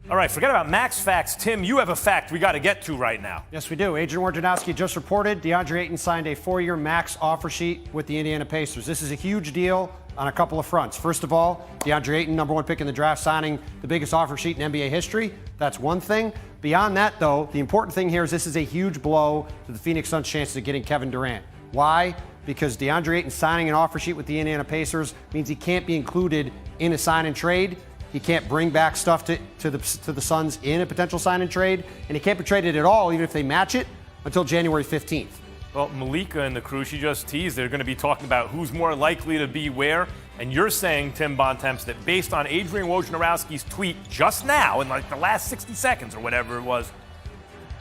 All right, forget about Max facts. Tim, you have a fact we got to get to right now. Yes, we do. Agent Wojnarowski just reported Deandre Ayton signed a 4-year max offer sheet with the Indiana Pacers. This is a huge deal on a couple of fronts. First of all, Deandre Ayton, number one pick in the draft, signing the biggest offer sheet in NBA history. That's one thing. Beyond that, though, the important thing here is this is a huge blow to the Phoenix Suns' chances of getting Kevin Durant. Why? Because Deandre Ayton signing an offer sheet with the Indiana Pacers means he can't be included in a sign and trade. He can't bring back stuff to the Suns in a potential sign and trade, and he can't be traded at all, even if they match it, until January 15th. Well, Malika and the crew, she just teased, they're going to be talking about who's more likely to be where. And you're saying, Tim Bontemps, that based on Adrian Wojnarowski's tweet just now, in like the last 60 seconds or whatever it was,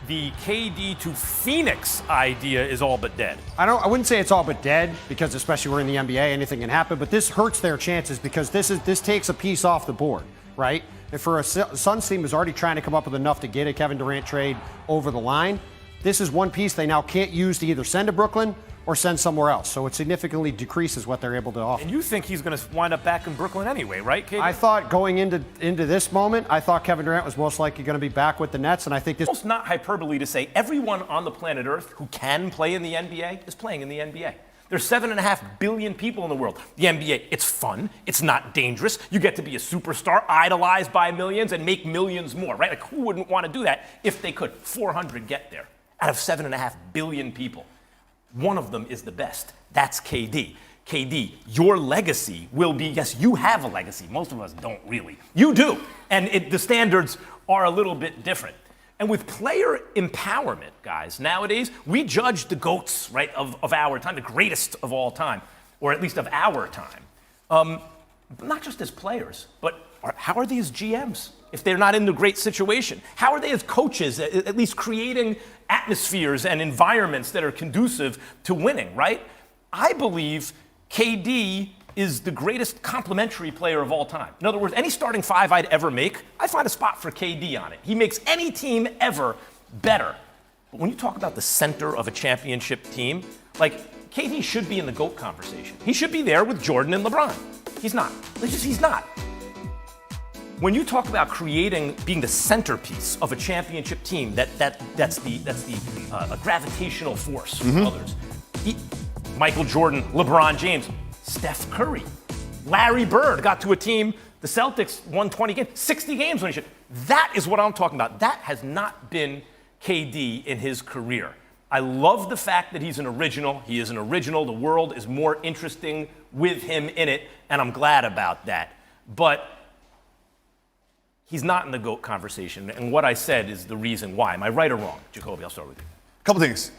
the KD to Phoenix idea is all but dead. I wouldn't say it's all but dead, because especially we're in the NBA, anything can happen, but this hurts their chances because this takes a piece off the board, right? And for a Suns team who's already trying to come up with enough to get a Kevin Durant trade over the line, this is one piece they now can't use to either send to Brooklyn or send somewhere else. So it significantly decreases what they're able to offer. And you think he's going to wind up back in Brooklyn anyway, right, KD? I thought going into this moment, I thought Kevin Durant was most likely going to be back with the Nets, and I think this... It's not hyperbole to say everyone on the planet Earth who can play in the NBA is playing in the NBA. There's 7.5 billion people in the world. The NBA, it's fun. It's not dangerous. You get to be a superstar, idolized by millions, and make millions more, right? Like, who wouldn't want to do that if they could? 400 get there out of 7.5 billion people. One of them is the best. That's KD. KD, your legacy will be, yes, you have a legacy. Most of us don't really. You do. And the standards are a little bit different. And with player empowerment, guys, nowadays, we judge the GOATs, right, of our time, the greatest of all time, or at least of our time. Not just as players, but how are they as GMs if they're not in the great situation? How are they as coaches, at least creating atmospheres and environments that are conducive to winning, right? I believe KD is the greatest complementary player of all time. In other words, any starting five I'd ever make, I find a spot for KD on it. He makes any team ever better. But when you talk about the center of a championship team, like, KD should be in the GOAT conversation. He should be there with Jordan and LeBron. He's not. He's not. When you talk about being the centerpiece of a championship team, that's the gravitational force for others. Michael Jordan, LeBron James, Steph Curry, Larry Bird got to a team. The Celtics won 20 games, 60 games when he should. That is what I'm talking about. That has not been KD in his career. I love the fact that he's an original. He is an original. The world is more interesting with him in it, and I'm glad about that. But he's not in the GOAT conversation, and what I said is the reason why. Am I right or wrong? Jacoby, I'll start with you. Couple things.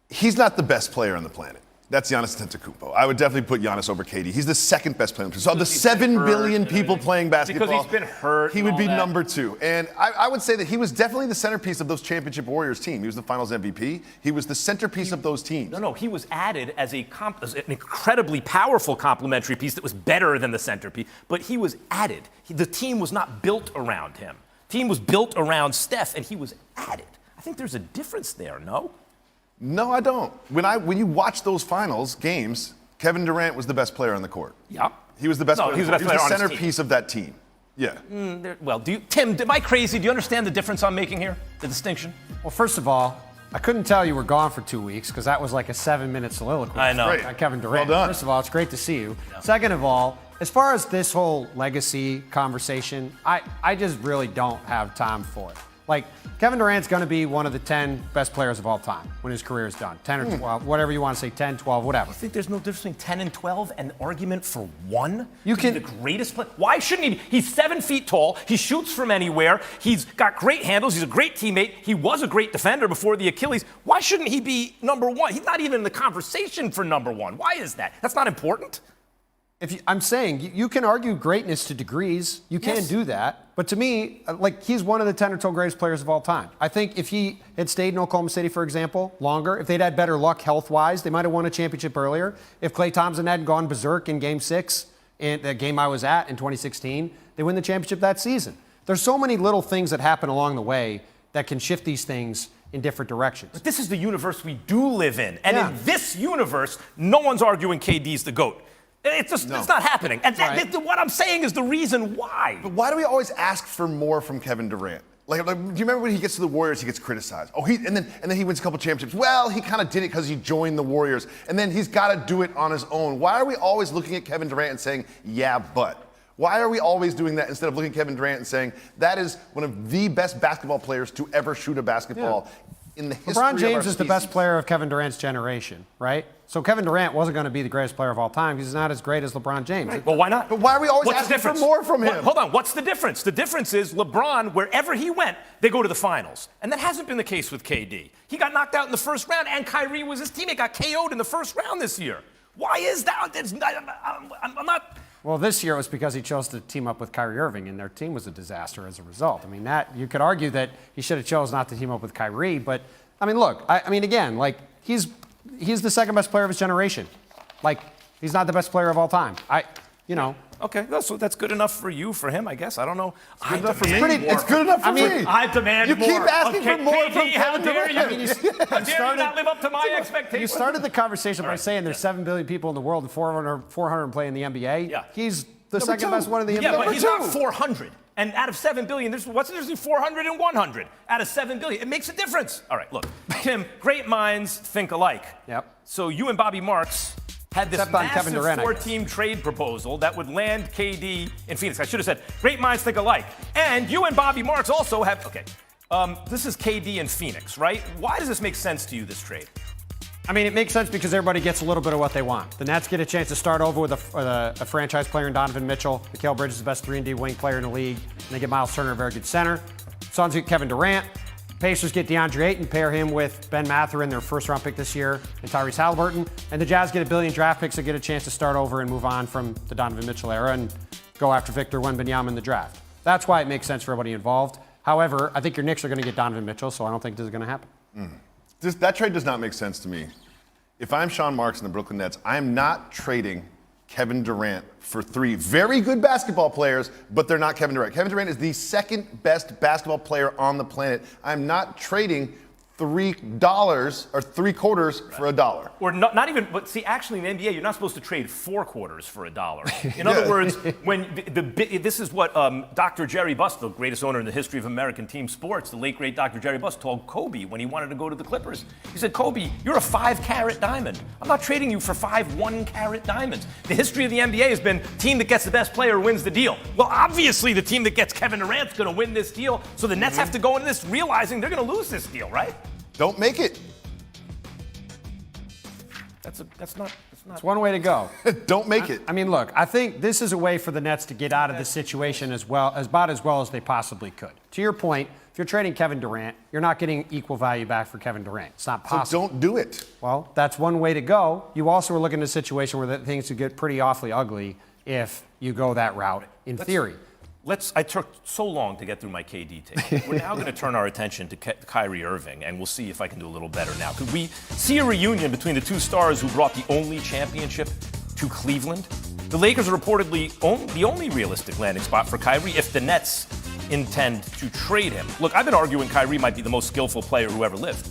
He's not the best player on the planet. That's Giannis Antetokounmpo. I would definitely put Giannis over KD. He's the second best player. So of the 7 billion people playing basketball, because he's been hurt, he would be number 2. And I would say that he was definitely the centerpiece of those championship Warriors team. He was the Finals MVP. He was the centerpiece of those teams. No, he was added as an incredibly powerful complementary piece that was better than the centerpiece. But he was added. The team was not built around him. The team was built around Steph, and he was added. I think there's a difference there, no? No, I don't. When you watch those finals games, Kevin Durant was the best player on the court. Yeah. He was the best player. He was the centerpiece of that team. Yeah. Tim, am I crazy? Do you understand the difference I'm making here? The distinction? Well, first of all, I couldn't tell you were gone for 2 weeks because that was like a 7-minute soliloquy. I know. On Kevin Durant. Well done. First of all, it's great to see you. Yeah. Second of all, as far as this whole legacy conversation, I just really don't have time for it. Like, Kevin Durant's going to be one of the 10 best players of all time when his career is done. 10 or 12, whatever you want to say, 10, 12, whatever. You think there's no difference between 10 and 12 and argument for one? You can be the greatest player. Why shouldn't he be? He's 7 feet tall. He shoots from anywhere. He's got great handles. He's a great teammate. He was a great defender before the Achilles. Why shouldn't he be number one? He's not even in the conversation for number one. Why is that? That's not important. I'm saying you can argue greatness to degrees. You can do that. But to me, like, he's one of the 10 or 12 greatest players of all time. I think if he had stayed in Oklahoma City, for example, longer, if they'd had better luck health-wise, they might have won a championship earlier. If Klay Thompson hadn't gone berserk in Game 6, in the game I was at in 2016, they win the championship that season. There's so many little things that happen along the way that can shift these things in different directions. But this is the universe we do live in. And in this universe, no one's arguing KD's the GOAT. It's not happening. And what I'm saying is the reason why. But why do we always ask for more from Kevin Durant? Like, do you remember when he gets to the Warriors, he gets criticized? Oh, and then he wins a couple championships. Well, he kind of did it because he joined the Warriors, and then he's got to do it on his own. Why are we always looking at Kevin Durant and saying, yeah, but? Why are we always doing that instead of looking at Kevin Durant and saying, that is one of the best basketball players to ever shoot a basketball in the history of our LeBron James is the best species? player of Kevin Durant's generation, right? So Kevin Durant wasn't going to be the greatest player of all time because he's not as great as LeBron James. Right. Well, why not? But why are we always What's asking the difference? for more from him? Hold on. What's the difference? The difference is LeBron, wherever he went, they go to the finals. And that hasn't been the case with KD. He got knocked out in the first round, and Kyrie was his teammate, got KO'd in the first round this year. Why is that? I'm not... Well, this year it was because he chose to team up with Kyrie Irving, and their team was a disaster as a result. I mean, that you could argue that he should have chose not to team up with Kyrie, but I mean, look, I mean, again, like he's the second best player of his generation. Like he's not the best player of all time. Okay, that's good enough for you, for him, I guess. I don't know. It's good enough for me. It's good enough for me. I demand you more. You keep asking for more from how Kevin dare Durant. you? How dare you not live up to my expectations? You started the conversation by saying there's 7 billion people in the world and 400 play in the NBA. Yeah. He's the second best one in the NBA. Yeah, but he's not 400. And out of 7 billion, what's the difference between 400 and 100? Out of 7 billion, it makes a difference. All right, look, Tim, great minds think alike. Yep. So you and Bobby Marks had this Except on Kevin massive Durant, 4-team trade proposal that would land KD in Phoenix. I should have said, great minds think alike. And you and Bobby Marks also have, this is KD in Phoenix, right? Why does this make sense to you, this trade? I mean, it makes sense because everybody gets a little bit of what they want. The Nets get a chance to start over with a franchise player in Donovan Mitchell. Mikal Bridges is the best 3-and-D wing player in the league. And they get Miles Turner, a very good center. Suns get Kevin Durant. Pacers get Deandre Ayton, pair him with Ben Mathurin, their first-round pick this year, and Tyrese Halliburton. And the Jazz get $1 billion draft picks and get a chance to start over and move on from the Donovan Mitchell era and go after Victor Wembanyama in the draft. That's why it makes sense for everybody involved. However, I think your Knicks are going to get Donovan Mitchell, so I don't think this is going to happen. That trade does not make sense to me. If I'm Sean Marks and the Brooklyn Nets, I'm not trading Kevin Durant for 3 very good basketball players, but they're not Kevin Durant. Kevin Durant is the second best basketball player on the planet. I'm not trading $3 or 3 quarters for $1. Or not even, but see, actually in the NBA, you're not supposed to trade 4 quarters for $1. In other words, when this is what Dr. Jerry Buss, the greatest owner in the history of American team sports, the late great Dr. Jerry Buss, told Kobe when he wanted to go to the Clippers. He said, Kobe, you're a 5-carat diamond. I'm not trading you for 5 1-carat diamonds. The history of the NBA has been team that gets the best player wins the deal. Well, obviously the team that gets Kevin Durant's going to win this deal, so the Nets have to go into this realizing they're going to lose this deal, right? Don't make it. That's not. It's one way to go. Don't make it. I mean, look, I think this is a way for the Nets to get out of this situation as well as they possibly could. To your point, if you're trading Kevin Durant, you're not getting equal value back for Kevin Durant. It's not possible. So don't do it. Well, that's one way to go. You also are looking at a situation where things could get pretty awfully ugly if you go that route, in theory. I took so long to get through my KD tape. We're now going to turn our attention to Kyrie Irving, and we'll see if I can do a little better now. Could we see a reunion between the 2 stars who brought the only championship to Cleveland? The Lakers are reportedly the only realistic landing spot for Kyrie if the Nets intend to trade him. Look, I've been arguing Kyrie might be the most skillful player who ever lived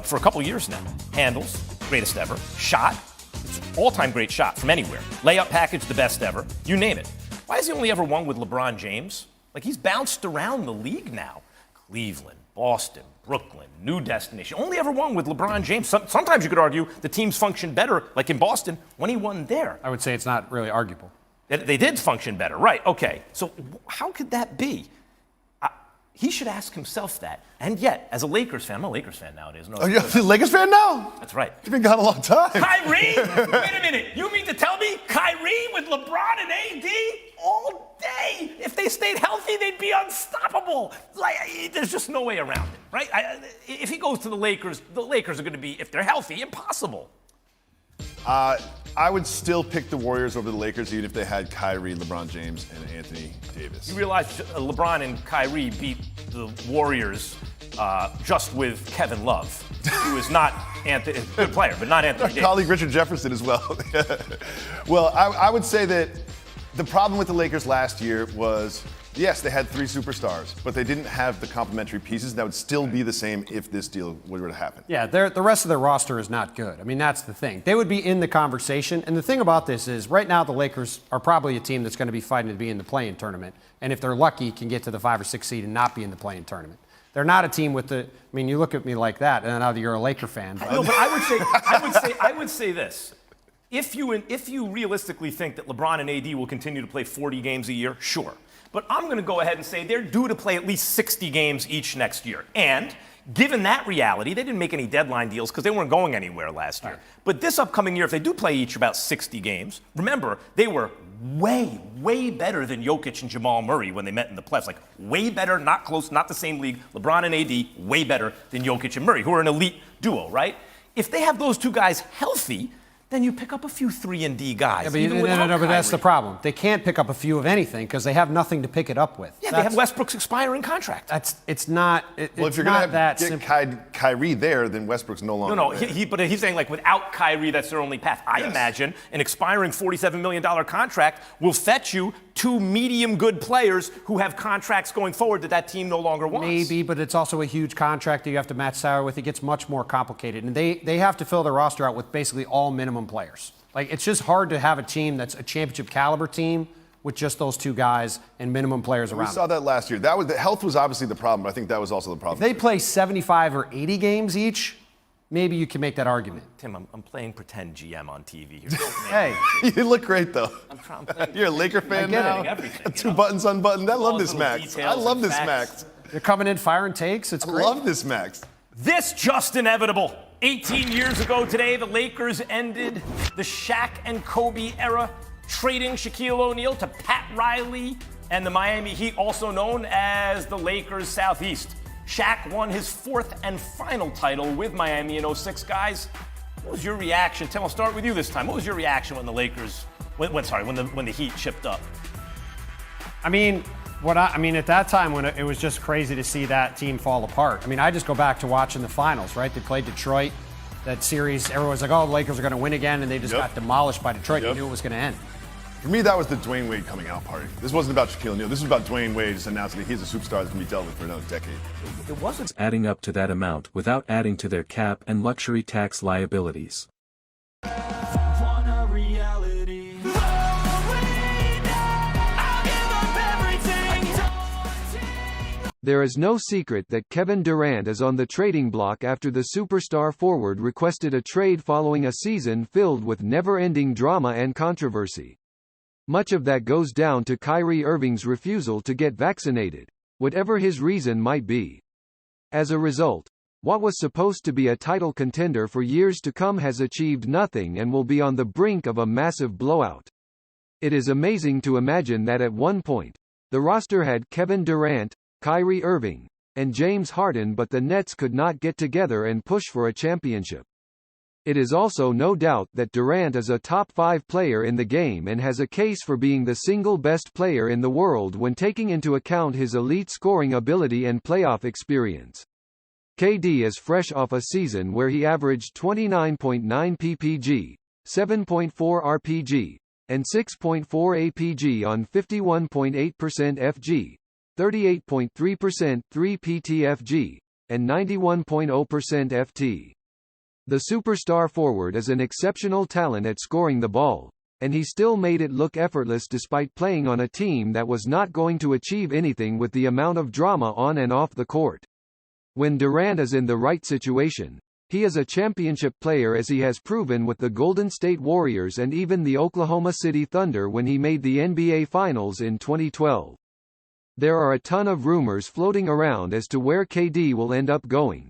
for a couple years now. Handles, greatest ever. Shot, it's all-time great shot from anywhere. Layup package, the best ever. You name it. Why has he only ever won with LeBron James? Like, he's bounced around the league now. Cleveland, Boston, Brooklyn, new destination. Only ever won with LeBron James. Sometimes you could argue the teams functioned better, like in Boston, when he won there. I would say it's not really arguable. They did function better, right? Okay. So how could that be? He should ask himself that. And yet, as a Lakers fan, I'm a Lakers fan nowadays. No, Are you a Lakers fan now? That's right. You've been gone a long time. Kyrie? Wait a minute. You mean to tell me Kyrie with LeBron and AD all day? If they stayed healthy, they'd be unstoppable. Like, there's just no way around it, right? If he goes to the Lakers are going to be, if they're healthy, impossible. I would still pick the Warriors over the Lakers even if they had Kyrie, LeBron James, and Anthony Davis. You realize LeBron and Kyrie beat the Warriors just with Kevin Love, who is not a good player, but not Anthony Davis. Colleague Richard Jefferson as well. Well, I would say that the problem with the Lakers last year was Yes, they had 3 superstars, but they didn't have the complementary pieces. That would still be the same if this deal were to happen. Yeah, the rest of their roster is not good. I mean, that's the thing. They would be in the conversation. And the thing about this is, right now, the Lakers are probably a team that's going to be fighting to be in the play-in tournament. And if they're lucky, can get to the 5 or 6 seed and not be in the play-in tournament. They're not a team with the. I mean, you look at me like that, and now you're a Laker fan. But. No, but I would say this. If you realistically think that LeBron and AD will continue to play 40 games a year, sure. But I'm going to go ahead and say they're due to play at least 60 games each next year. And given that reality, they didn't make any deadline deals because they weren't going anywhere last year. Right. But this upcoming year, if they do play each about 60 games, remember, they were way better than Jokic and Jamal Murray when they met in the playoffs. Like, way better, not close, not the same league. LeBron and AD, way better than Jokic and Murray, who are an elite duo, right? If they have those two guys healthy, then you pick up a few 3-and-D guys. Yeah, but Kyrie. that's the problem. They can't pick up a few of anything because they have nothing to pick it up with. Yeah, they have Westbrook's expiring contract. It's not. Well, if you're going to get Kyrie there, then Westbrook's no longer. No, there. but he's saying like without Kyrie, that's their only path. I imagine an expiring $47 million contract will fetch you 2 medium good players who have contracts going forward that team no longer wants. Maybe, but it's also a huge contract that you have to match salary with. It gets much more complicated, and they have to fill their roster out with basically all minimum players. Like, it's just hard to have a team that's a championship caliber team with just those 2 guys and minimum players around. We saw that last year. The health was obviously the problem, but I think that was also the problem. If they play 75 or 80 games each, maybe you can make that argument. Tim, I'm playing pretend GM on TV here. Hey, You look great, though. playing. You're a Laker fan now? Everything, 2 buttons unbuttoned. I love All this, those Max. details I love and this, facts. Max. they're coming in firing takes. It's I great. love this, Max. This just inevitable. 18 years ago today, the Lakers ended the Shaq and Kobe era, trading Shaquille O'Neal to Pat Riley and the Miami Heat, also known as the Lakers Southeast. Shaq won his 4th and final title with Miami in 06. Guys, what was your reaction? Tim, I'll start with you this time. What was your reaction when the Lakers, when the Heat shipped up? I mean, at that time when it was just crazy to see that team fall apart. I mean, I just go back to watching the finals, right? They played Detroit, that series. Everyone's like, oh, the Lakers are going to win again, and they just got demolished by Detroit. You knew it was going to end. For me, that was the Dwayne Wade coming out party. This wasn't about Shaquille O'Neal. This was about Dwayne Wade just announcing that he's a superstar that's going to be dealt with for another decade. It wasn't. Adding up to that amount without adding to their cap and luxury tax liabilities. There is no secret that Kevin Durant is on the trading block after the superstar forward requested a trade following a season filled with never-ending drama and controversy. Much of that goes down to Kyrie Irving's refusal to get vaccinated, whatever his reason might be. As a result, what was supposed to be a title contender for years to come has achieved nothing and will be on the brink of a massive blowout. It is amazing to imagine that at one point, the roster had Kevin Durant, Kyrie Irving, and James Harden, but the Nets could not get together and push for a championship. It is also no doubt that Durant is a top 5 player in the game and has a case for being the single best player in the world when taking into account his elite scoring ability and playoff experience. KD is fresh off a season where he averaged 29.9 ppg, 7.4 rpg, and 6.4 apg on 51.8% FG, 38.3% 3-PTFG, and 91.0% FT. The superstar forward is an exceptional talent at scoring the ball, and he still made it look effortless despite playing on a team that was not going to achieve anything with the amount of drama on and off the court. When Durant is in the right situation, he is a championship player, as he has proven with the Golden State Warriors and even the Oklahoma City Thunder when he made the NBA Finals in 2012. There are a ton of rumors floating around as to where KD will end up going,